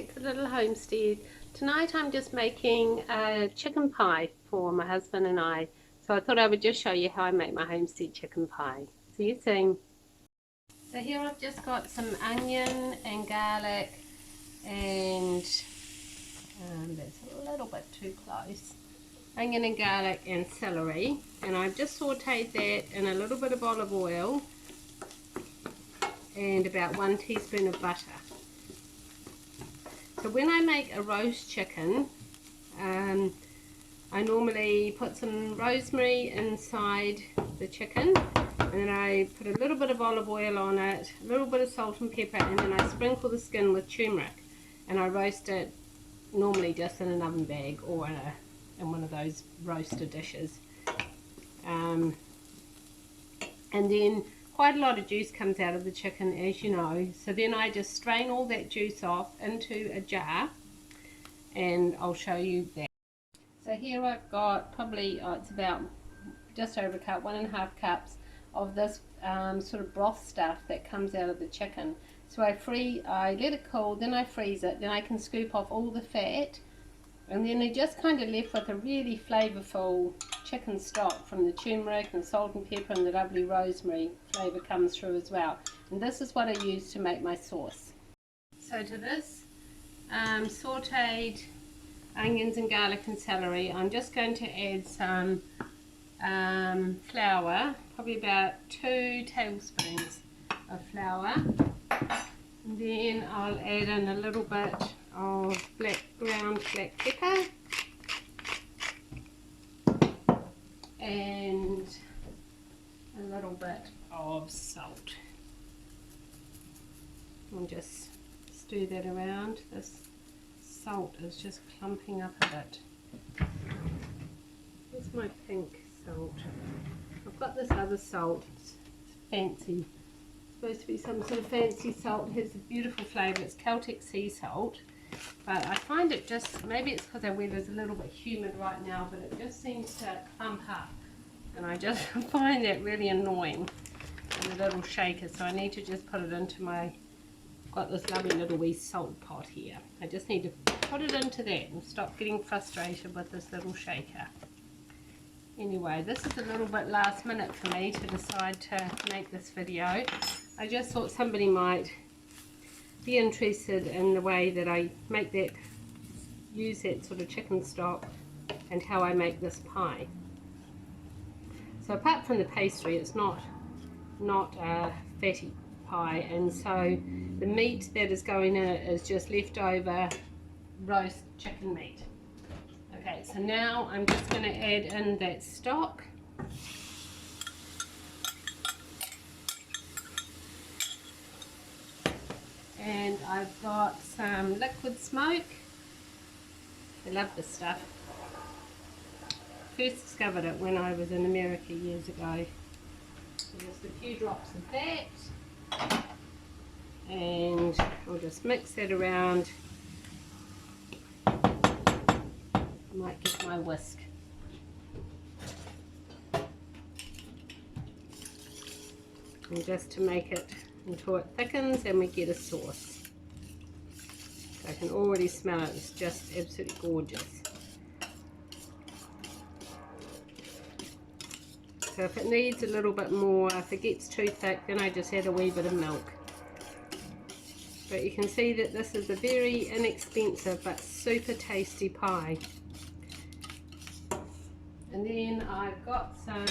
back to Little Homestead. Tonight I'm just making a chicken pie for my husband and I. So I thought I would just show you how I make my homestead chicken pie. See you soon. So here I've just got some onion and garlic and that's a little bit too close. Onion and garlic and celery, and I've just sauteed that in a little bit of olive oil and about 1 teaspoon of butter. So when I make a roast chicken, I normally put some rosemary inside the chicken, and then I put a little bit of olive oil on it, a little bit of salt and pepper, and then I sprinkle the skin with turmeric, and I roast it normally just in an oven bag or in one of those roaster dishes. And then quite a lot of juice comes out of the chicken, as you know, so then I just strain all that juice off into a jar, and I'll show you that. So here I've got probably, it's about just over a cup, 1.5 cups of this sort of broth stuff that comes out of the chicken. So I let it cool, then I freeze it, then I can scoop off all the fat, and then you're just kind of left with a really flavourful chicken stock from the turmeric and salt and pepper, and the lovely rosemary flavour comes through as well. And this is what I use to make my sauce. So to this sauteed onions and garlic and celery, I'm just going to add some flour, probably about 2 tablespoons of flour. And then I'll add in a little bit of ground black pepper and a little bit of salt. And just stir that around. This salt is just clumping up a bit. Here's my pink salt. I've got this other salt, it's fancy. Supposed to be some sort of fancy salt. It has a beautiful flavour. It's Celtic sea salt, but I find it just, maybe it's because our weather's a little bit humid right now, but it just seems to clump up, and I just find that really annoying in a little shaker. So I need to just put it into my, got this lovely little wee salt pot here. I just need to put it into that and stop getting frustrated with this little shaker. Anyway, this is a little bit last minute for me to decide to make this video. I just thought somebody might be interested in the way that I make that, use that sort of chicken stock, and how I make this pie. So apart from the pastry, it's not a fatty pie, and so the meat that is going in it is just leftover roast chicken meat. Okay, so now I'm just going to add in that stock. And I've got some liquid smoke. I love this stuff. First discovered it when I was in America years ago. So just a few drops of that. And I'll just mix that around. I might get my whisk. And just to make it until it thickens and we get a sauce. So I can already smell it, it's just absolutely gorgeous. So if it needs a little bit more, if it gets too thick, then I just add a wee bit of milk. But you can see that this is a very inexpensive but super tasty pie. And then I've got some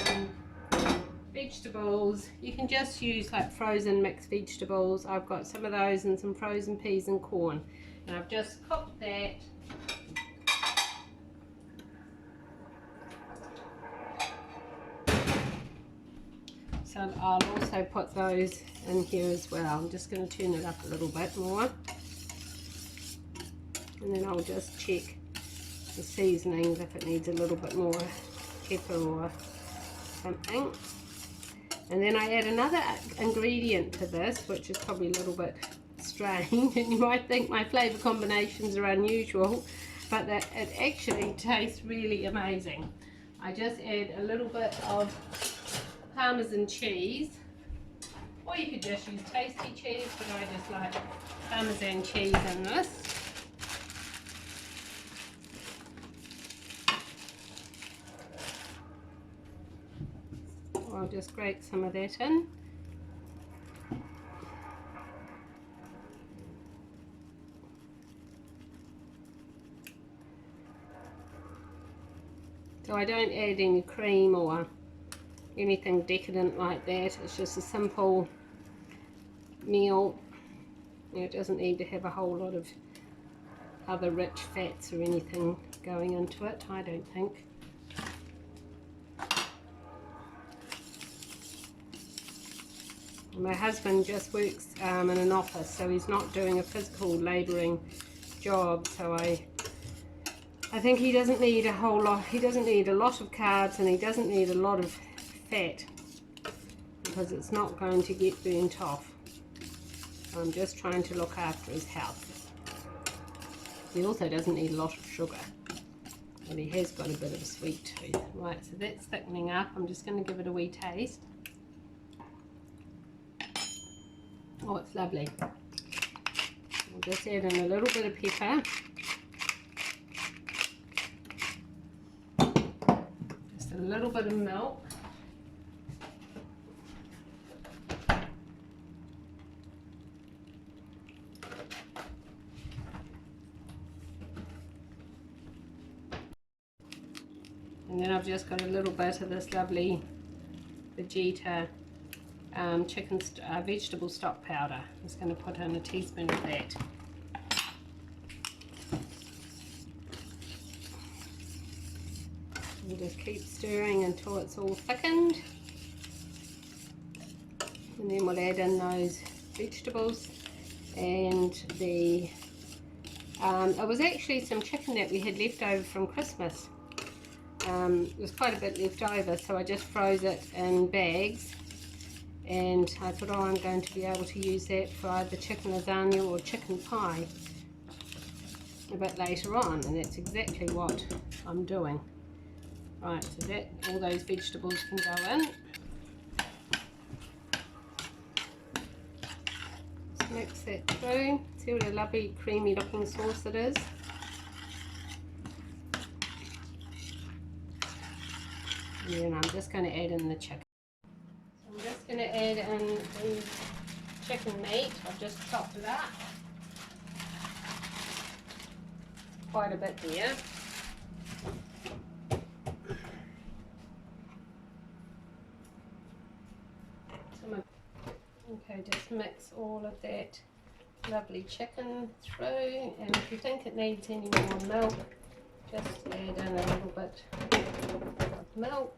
vegetables. You can just use like frozen mixed vegetables. I've got some of those and some frozen peas and corn, and I've just cooked that. So I'll also put those in here as well. I'm just going to turn it up a little bit more, and then I'll just check the seasonings if it needs a little bit more pepper or something. And then I add another ingredient to this, which is probably a little bit strange, and you might think my flavour combinations are unusual, but that it actually tastes really amazing. I just add a little bit of Parmesan cheese, or you could just use tasty cheese, but I just like Parmesan cheese in this. I'll just grate some of that in. So I don't add any cream or anything decadent like that. It's just a simple meal. It doesn't need to have a whole lot of other rich fats or anything going into it, I don't think. My husband just works in an office, so he's not doing a physical labouring job, so I think he doesn't need a whole lot. He doesn't need a lot of carbs, and he doesn't need a lot of fat, because it's not going to get burnt off. I'm just trying to look after his health. He also doesn't need a lot of sugar, and he has got a bit of a sweet tooth. Right, so that's thickening up. I'm just going to give it a wee taste. Oh, it's lovely. I'll just add in a little bit of pepper. Just a little bit of milk. And then I've just got a little bit of this lovely Vegeta vegetable stock powder. I'm just going to put in a teaspoon of that. And just keep stirring until it's all thickened. And then we'll add in those vegetables and the it was actually some chicken that we had left over from Christmas. There was quite a bit left over, so I just froze it in bags, and I thought, oh, I'm going to be able to use that for either chicken lasagna or chicken pie a bit later on, and that's exactly what I'm doing. Right, so that all those vegetables can go in. Just mix that through. See what a lovely creamy looking sauce it is. And then I'm just going to add in the chicken. So I'm just going to add in the chicken meat. I've just chopped it up. Quite a bit there. Okay, just mix all of that lovely chicken through, and if you think it needs any more milk, just add in a little bit of milk.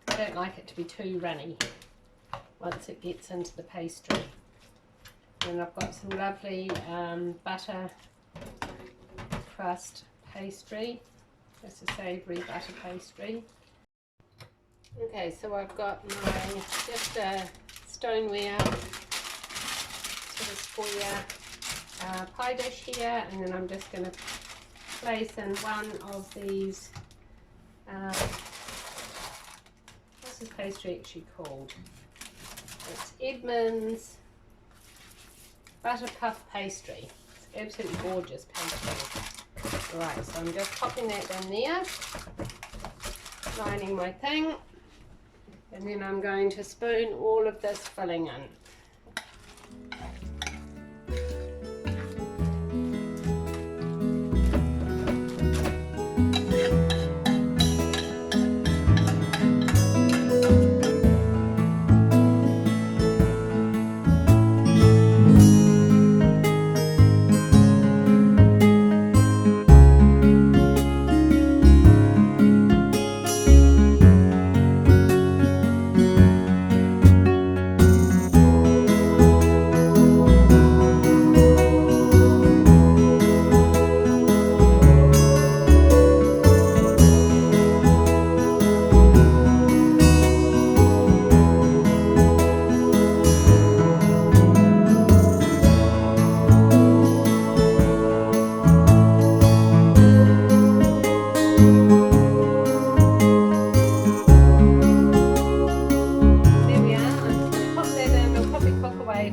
I don't like it to be too runny once it gets into the pastry. And I've got some lovely butter crust pastry, just a savoury butter pastry. Okay, so I've got my just a stoneware sort of square pie dish here, and then I'm just going to place in one of these, what's this pastry actually called? It's Edmund's butter puff pastry. It's absolutely gorgeous pastry. Right, so I'm just popping that in there, lining my thing, and then I'm going to spoon all of this filling in.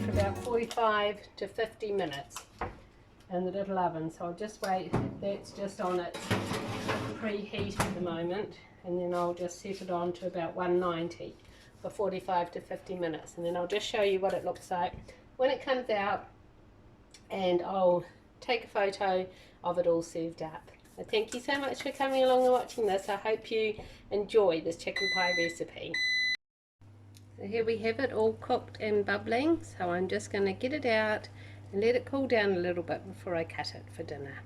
For about 45 to 50 minutes. in the little oven, so I'll just wait. That's just on its preheat at the moment, and then I'll just set it on to about 190 for 45 to 50 minutes, and then I'll just show you what it looks like when it comes out, and I'll take a photo of it all served up. But thank you so much for coming along and watching this. I hope you enjoy this chicken pie recipe. So here we have it all cooked and bubbling, so I'm just going to get it out and let it cool down a little bit before I cut it for dinner.